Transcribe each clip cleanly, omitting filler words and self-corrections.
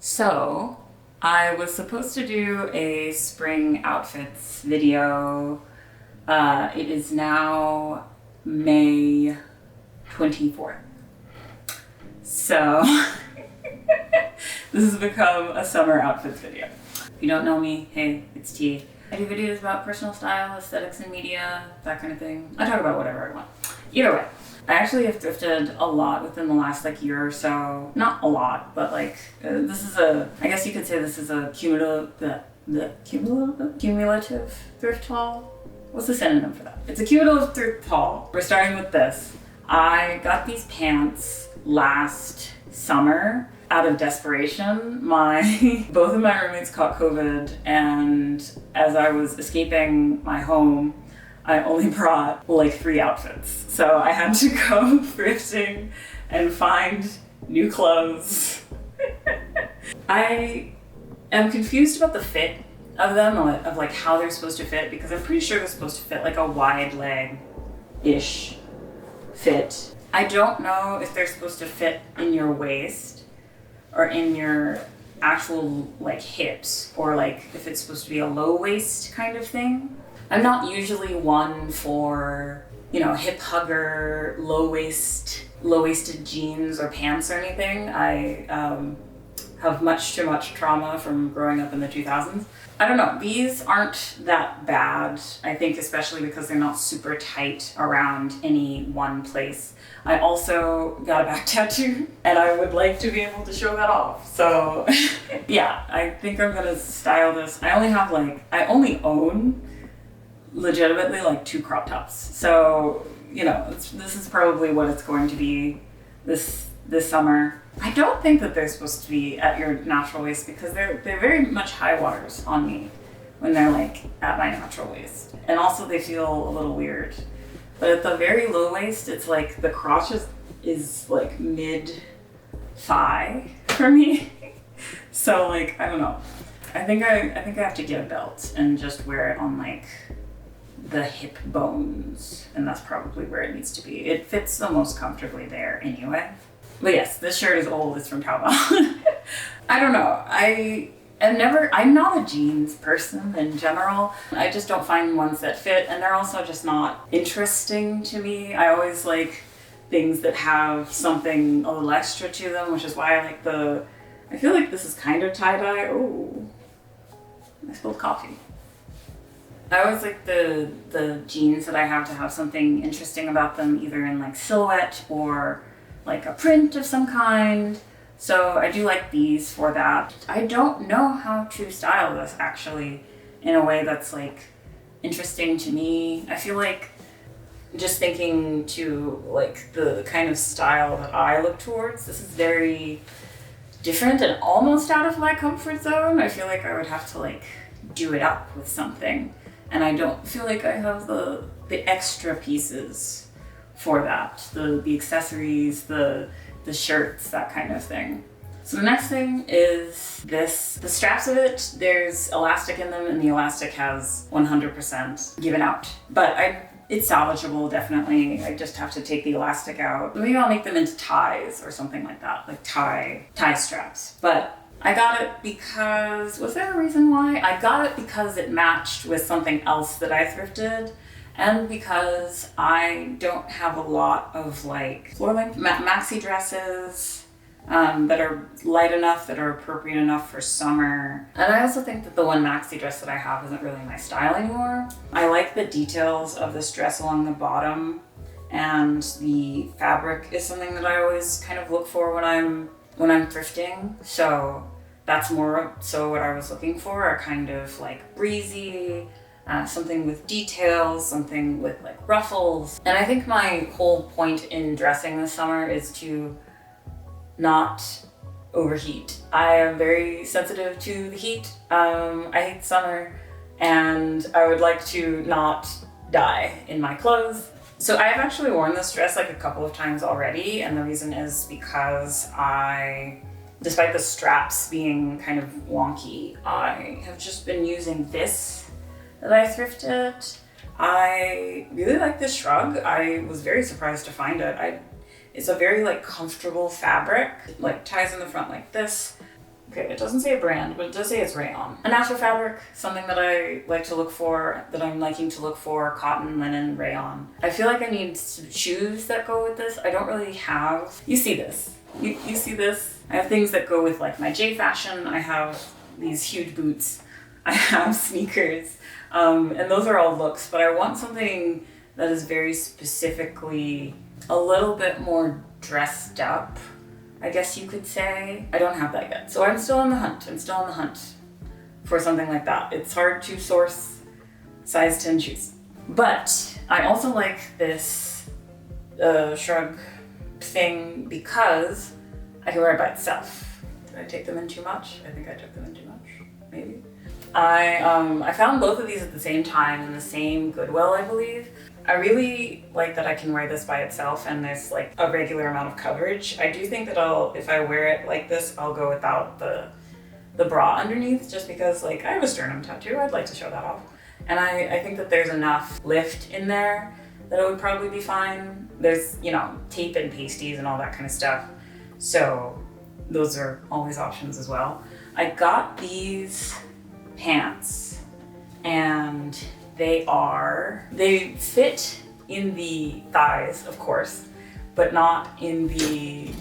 So, I was supposed to do a spring outfits video. It is now May 24th. So, this has become a summer outfits video. If you don't know me, hey, it's T. I do videos about personal style, aesthetics and media, that kind of thing. I talk about whatever I want. Either way, I actually have thrifted a lot within the last year or so. Not a lot, but this is I guess you could say this is a cumulative thrift haul. What's the synonym for that? It's a cumulative thrift haul. We're starting with this. I got these pants last summer out of desperation. Both of my roommates caught COVID, and as I was escaping my home, I only brought 3 outfits. So I had to go thrifting and find new clothes. I am confused about the fit of them, of how they're supposed to fit, because I'm pretty sure they're supposed to fit like a wide leg-ish fit. I don't know if they're supposed to fit in your waist or in your actual hips, or if it's supposed to be a low waist kind of thing. I'm not usually one for, hip hugger, low-waisted jeans or pants or anything. I have much too much trauma from growing up in the 2000s. I don't know, these aren't that bad, I think, especially because they're not super tight around any one place. I also got a back tattoo, and I would like to be able to show that off. So yeah, I think I'm gonna style this. I only own legitimately 2 crop tops. So, this is probably what it's going to be this summer. I don't think that they're supposed to be at your natural waist, because they're very much high waters on me when they're at my natural waist. And also they feel a little weird. But at the very low waist, it's the crotch is mid thigh for me. So I don't know. I think I have to get a belt and just wear it on the hip bones, and that's probably where it needs to be. It fits the most comfortably there anyway. But yes, this shirt is old. It's from Taobao. I don't know. I'm not a jeans person in general. I just don't find ones that fit, and they're also just not interesting to me. I always like things that have something a little extra to them, which is why I feel like this is kind of tie-dye. Oh, I spilled coffee. I always like the jeans that I have to have something interesting about them, either in silhouette or a print of some kind. So I do like these for that. I don't know how to style this actually in a way that's interesting to me. I feel just thinking to the kind of style that I look towards, this is very different and almost out of my comfort zone. I feel like I would have to do it up with something, and I don't feel like I have the extra pieces for that, the accessories, the shirts, that kind of thing. So the next thing is this. The straps of it, there's elastic in them, and the elastic has 100% given out. But it's salvageable, definitely. I just have to take the elastic out. Maybe I'll make them into ties or something like that, tie straps. But I got it because, was there a reason why? I got it because it matched with something else that I thrifted, and because I don't have a lot of floor-length maxi dresses that are light enough, that are appropriate enough for summer. And I also think that the one maxi dress that I have isn't really my style anymore. I like the details of this dress along the bottom, and the fabric is something that I always kind of look for when I'm thrifting. So that's more so what I was looking for, a kind of breezy, something with details, something with ruffles. And I think my whole point in dressing this summer is to not overheat. I am very sensitive to the heat. I hate summer, and I would like to not die in my clothes. So I've actually worn this dress a couple of times already, and the reason is because despite the straps being kind of wonky, I have just been using this that I thrifted. I really like this shrug. I was very surprised to find it. It's a very comfortable fabric. Ties in the front like this. Okay, it doesn't say a brand, but it does say it's rayon. A natural fabric, something that I like to look for, that I'm liking to look for, cotton, linen, rayon. I feel like I need some shoes that go with this. I don't really have, you see this. You see this? I have things that go with like my J fashion. I have these huge boots. I have sneakers. And those are all looks, but I want something that is very specifically a little bit more dressed up, I guess you could say. I don't have that yet. So I'm still on the hunt. I'm still on the hunt for something like that. It's hard to source size 10 shoes. But I also like this shrug thing because I can wear it by itself. Did I take them in too much? I think I took them in too much, maybe. I found both of these at the same time in the same Goodwill, I believe. I really like that I can wear this by itself and there's like a regular amount of coverage. I do think that if I wear it like this, I'll go without the bra underneath just because like I have a sternum tattoo. I'd like to show that off. And I think that there's enough lift in there that it would probably be fine. There's, you know, tape and pasties and all that kind of stuff. So those are always options as well. I got these pants and they fit in the thighs, of course, but not in the,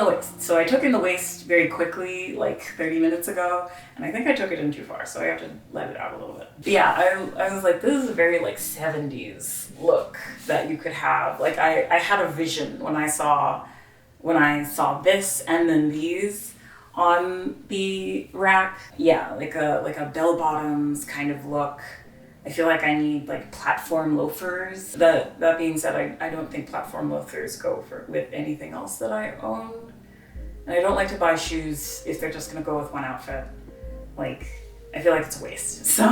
waist. So I took in the waist very quickly, like 30 minutes ago, and I think I took it in too far, so I have to let it out a little bit. But yeah, I was like, this is a very like 70s look that you could have. Like I had a vision when I saw this and then these on the rack. Yeah, like a bell bottoms kind of look. I feel like I need like platform loafers. That being said, I don't think platform loafers go with anything else that I own. And I don't like to buy shoes if they're just gonna go with one outfit. Like, I feel like it's a waste. So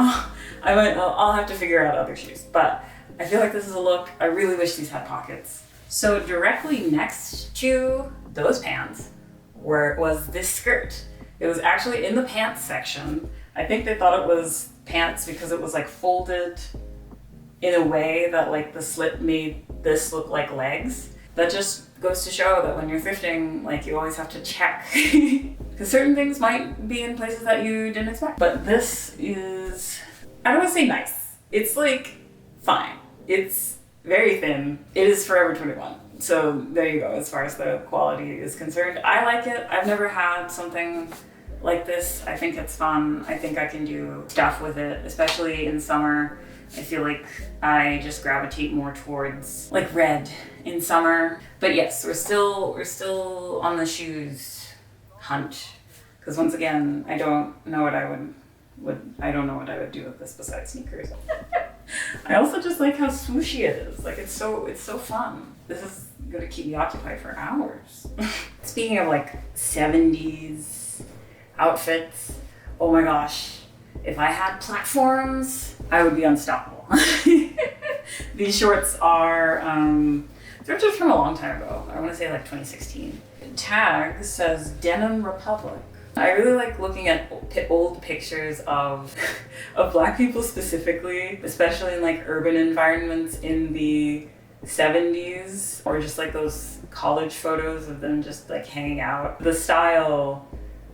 I'll have to figure out other shoes. But I feel like this is a look. I really wish these had pockets. So directly next to those pants was this skirt. It was actually in the pants section. I think they thought it was pants because it was like folded in a way that like the slit made this look like legs. That just goes to show that when you're thrifting, like you always have to check because certain things might be in places that you didn't expect. But this is, I don't want to say nice. It's like fine. It's very thin. It is Forever 21. So there you go, as far as the quality is concerned. I like it. I've never had something like this. I think it's fun. I think I can do stuff with it, especially in summer. I feel like I just gravitate more towards like red in summer. But yes, we're still on the shoes hunt. Because once again, I don't know what I would do with this besides sneakers. I also just like how swooshy it is. Like it's so fun. This is gonna keep me occupied for hours. Speaking of like 70s outfits, oh my gosh, if I had platforms, I would be unstoppable. These shorts are thrifted from a long time ago. I want to say like 2016. The tag says Denim Republic. I really like looking at old pictures of Black people specifically, especially in like urban environments in the 70s, or just like those college photos of them just like hanging out. The style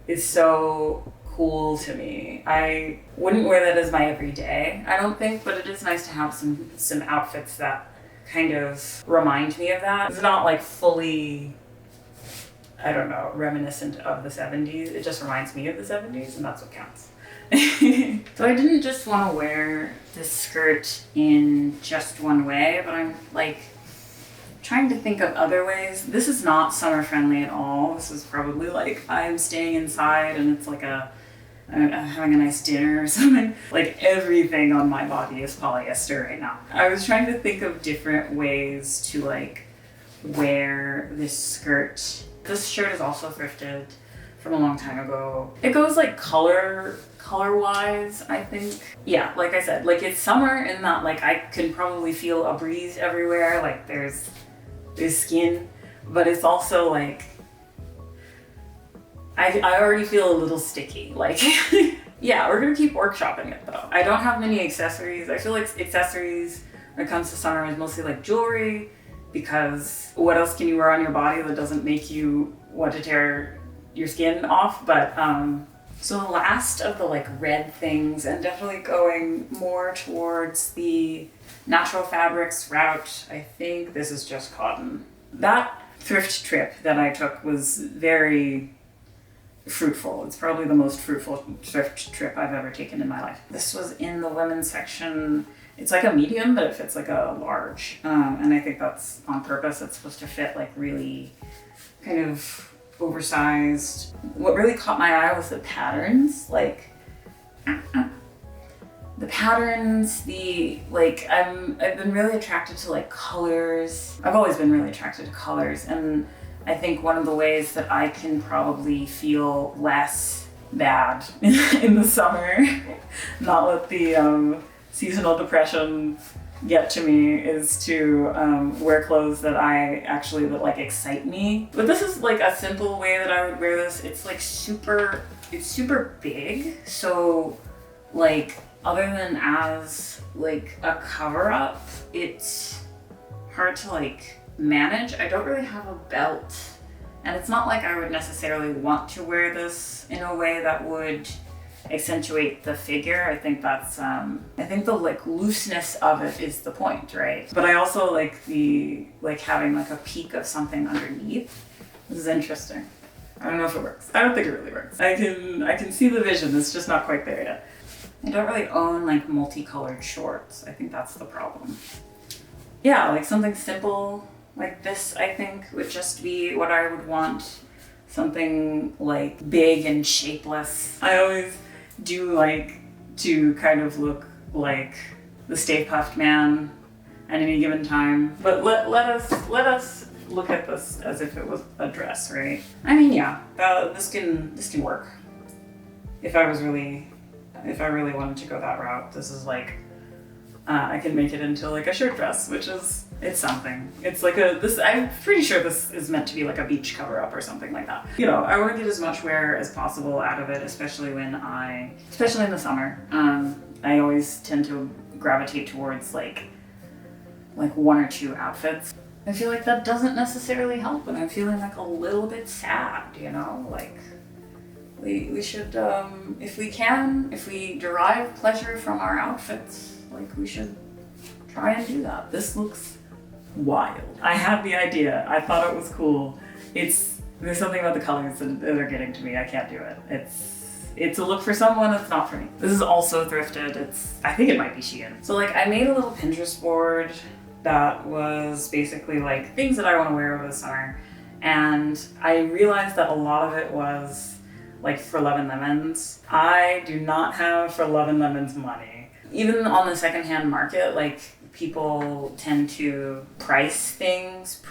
is so cool to me. I wouldn't wear that as my everyday, I don't think, but it is nice to have some outfits that kind of remind me of that. It's not like fully, I don't know, reminiscent of the 70s. It just reminds me of the 70s, and that's what counts. So I didn't just want to wear this skirt in just one way, but I'm like trying to think of other ways. This is not summer friendly at all. This is probably like I'm staying inside and it's like I'm having a nice dinner or something. Like everything on my body is polyester right now. I was trying to think of different ways to like wear this skirt. This shirt is also thrifted from a long time ago. It goes like color-wise, I think. Yeah, like I said, like it's summer in that like I can probably feel a breeze everywhere. Like there's skin, but it's also like I already feel a little sticky. Like yeah, we're gonna keep workshopping it though. I don't have many accessories. I feel like accessories when it comes to summer is mostly like jewelry because what else can you wear on your body that doesn't make you want to tear your skin off? But so the last of the like red things, and definitely going more towards the natural fabrics route, I think this is just cotton. That thrift trip that I took was very fruitful. It's probably the most fruitful thrift trip I've ever taken in my life. This was in the women's section. It's like a medium, but it fits like a large. And I think that's on purpose. It's supposed to fit like really kind of oversized. What really caught my eye was the patterns. Like, the patterns, I've been really attracted to like colors. I've always been really attracted to colors, and I think one of the ways that I can probably feel less bad in the summer, not let the seasonal depression get to me, is to wear clothes that that like excite me. But this is like a simple way that I would wear this. It's like it's super big, so like other than as like a cover up, it's hard to like manage. I don't really have a belt, and it's not like I would necessarily want to wear this in a way that would accentuate the figure. I think that's I think the like looseness of it is the point, right? But I also like the having like a peak of something underneath. This is interesting. I don't know if it works. I don't think it really works. I can see the vision. It's just not quite there yet. I don't really own like multicolored shorts. I think that's the problem. Yeah, like something simple like this, I think, would just be what I would want. Something like big and shapeless. I always do like to kind of look like the Stay Puft Man at any given time. But let us look at this as if it was a dress, right? I mean, yeah, this can work. If I really wanted to go that route, this is like, I can make it into like a shirt dress, which is, it's something. It's like I'm pretty sure this is meant to be like a beach cover up or something like that. You know, I want to get as much wear as possible out of it, especially in the summer. I always tend to gravitate towards like one or two outfits. I feel like that doesn't necessarily help when I'm feeling like a little bit sad, you know, like we should, if we derive pleasure from our outfits, like we should try and do that. This looks wild. I had the idea. I thought it was cool. There's something about the colors that are getting to me. I can't do it. It's a look for someone. It's not for me. This is also thrifted. I think it might be Shein. So like I made a little Pinterest board that was basically like things that I want to wear over the summer. And I realized that a lot of it was like for Love and Lemons. I do not have for Love and Lemons money. Even on the secondhand market, like people tend to price things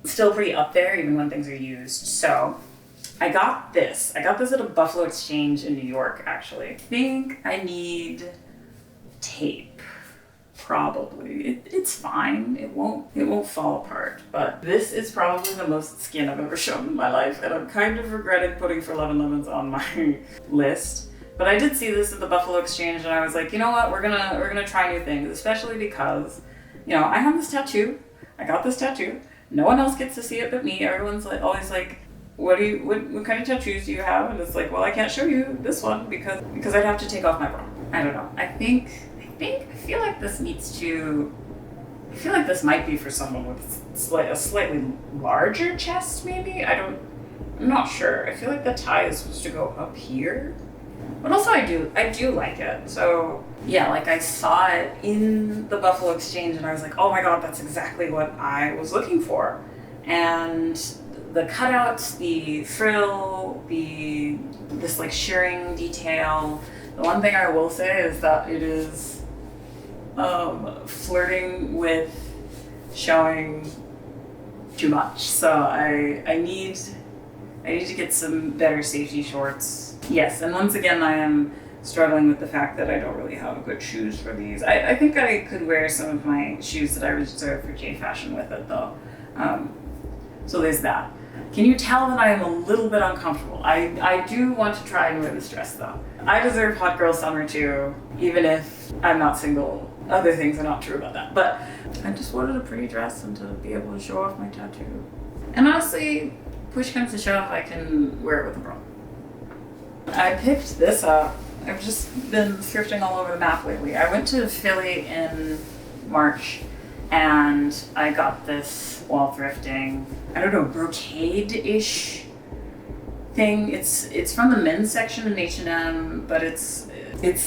still pretty up there, even when things are used. So I got this at a Buffalo Exchange in New York, actually. I think I need tape. Probably. It's fine. It won't fall apart. But this is probably the most skin I've ever shown in my life, and I'm kind of regretting putting For Love and Lemons on my list. But I did see this at the Buffalo Exchange, and I was like, you know what? We're gonna try new things, especially because, you know, I have this tattoo. I got this tattoo. No one else gets to see it but me. Everyone's like always like, what kind of tattoos do you have? And it's like, well, I can't show you this one because I'd have to take off my bra. I don't know. I feel like this might be for someone with a slightly larger chest, maybe? I'm not sure. I feel like the tie is supposed to go up here. But also I do like it. So yeah, like I saw it in the Buffalo Exchange and I was like, oh my God, that's exactly what I was looking for. And the cutouts, the frill, this like shirring detail. The one thing I will say is that it is flirting with showing too much. So I need to get some better safety shorts. Yes, and once again I am struggling with the fact that I don't really have good shoes for these. I think I could wear some of my shoes that I reserved for J Fashion with it though. So there's that. Can you tell that I am a little bit uncomfortable? I do want to try and wear this dress though. I deserve hot girl summer too, even if I'm not single. other things are not true about that. But I just wanted a pretty dress and to be able to show off my tattoo. And honestly, push comes to shove, I can wear it with a bra. I picked this up. I've just been thrifting all over the map lately. I went to Philly in March and I got this while thrifting. I don't know, brocade-ish thing. It's from the men's section in H&M, but it's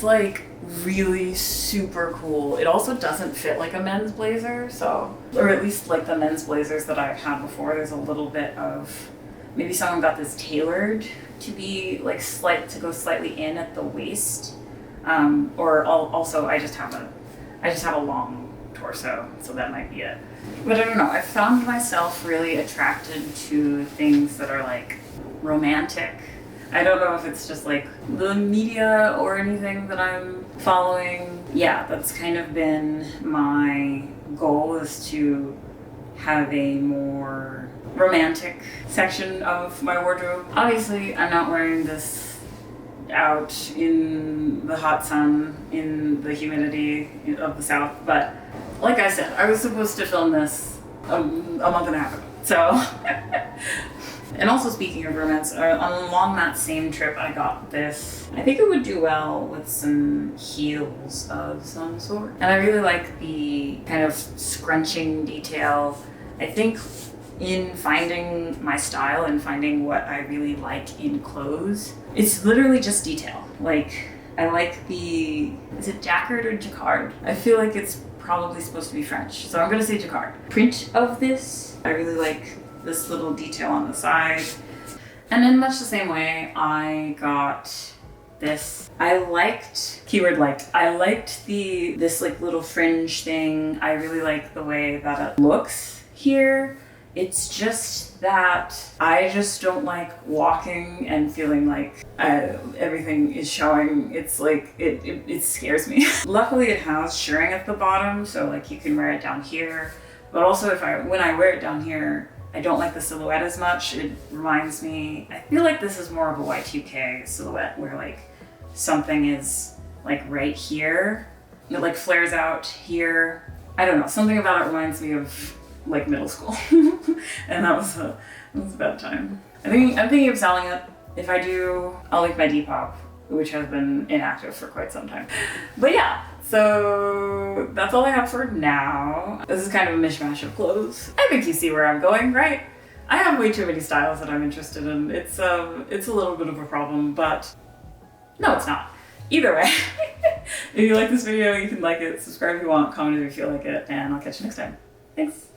like really super cool. It also doesn't fit like a men's blazer, so, or at least like the men's blazers that I've had before, there's a little bit of, maybe someone got this tailored to be like to go slightly in at the waist, or also I just have a long torso, so that might be it. But I don't know, I found myself really attracted to things that are like romantic. I don't know if it's just like the media or anything that I'm following. Yeah, that's kind of been my goal, is to have a more romantic section of my wardrobe. Obviously, I'm not wearing this out in the hot sun, in the humidity of the South, but like I said, I was supposed to film this a month and a half ago, so. And also, speaking of romance, along that same trip I got this. I think it would do well with some heels of some sort. And I really like the kind of scrunching detail. I think in finding my style and finding what I really like in clothes, it's literally just detail. Like, I like is it jacquard or jacquard? I feel like it's probably supposed to be French, so I'm gonna say jacquard. Print of this, I really like this little detail on the side. And in much the same way, I got this. I liked this like little fringe thing. I really like the way that it looks here. It's just that I just don't like walking and feeling like everything is showing. It's like, it scares me. Luckily it has shirring at the bottom, so like you can wear it down here. But also when I wear it down here, I don't like the silhouette as much. It reminds me, I feel like this is more of a Y2K silhouette where like something is like right here. It like flares out here. I don't know, something about it reminds me of like middle school. And that was a bad time. I'm thinking of selling it. If I do, I'll link my Depop, which has been inactive for quite some time. But yeah, so that's all I have for now. This is kind of a mishmash of clothes. I think you see where I'm going, right? I have way too many styles that I'm interested in. It's a little bit of a problem, but no, it's not. Either way, if you like this video, you can like it, subscribe if you want, comment if you feel like it, and I'll catch you next time. Thanks.